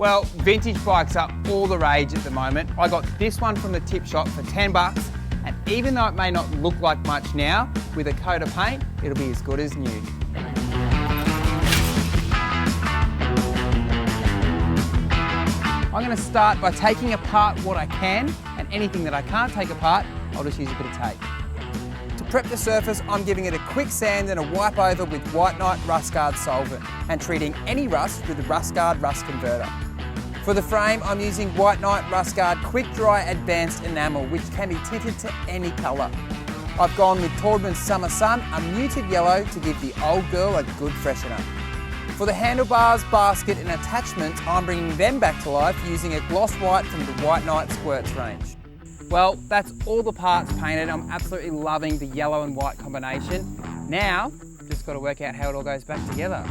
Well, vintage bikes are all the rage at the moment. I got this one from the tip shop for 10 bucks, and even though it may not look like much now, with a coat of paint, it'll be as good as new. I'm going to start by taking apart what I can, and anything that I can't take apart, I'll just use a bit of tape. To prep the surface, I'm giving it a quick sand and a wipe over with White Knight Rust Guard solvent, and treating any rust with the Rust Guard Rust Converter. For the frame, I'm using White Knight Rust Guard Quick Dry Advanced Enamel, which can be tinted to any colour. I've gone with Taubman's Summer Sun, a muted yellow, to give the old girl a good freshener. For the handlebars, basket and attachments, I'm bringing them back to life using a gloss white from the White Knight Squirts range. Well, that's all the parts painted. I'm absolutely loving the yellow and white combination. Now, just got to work out how it all goes back together.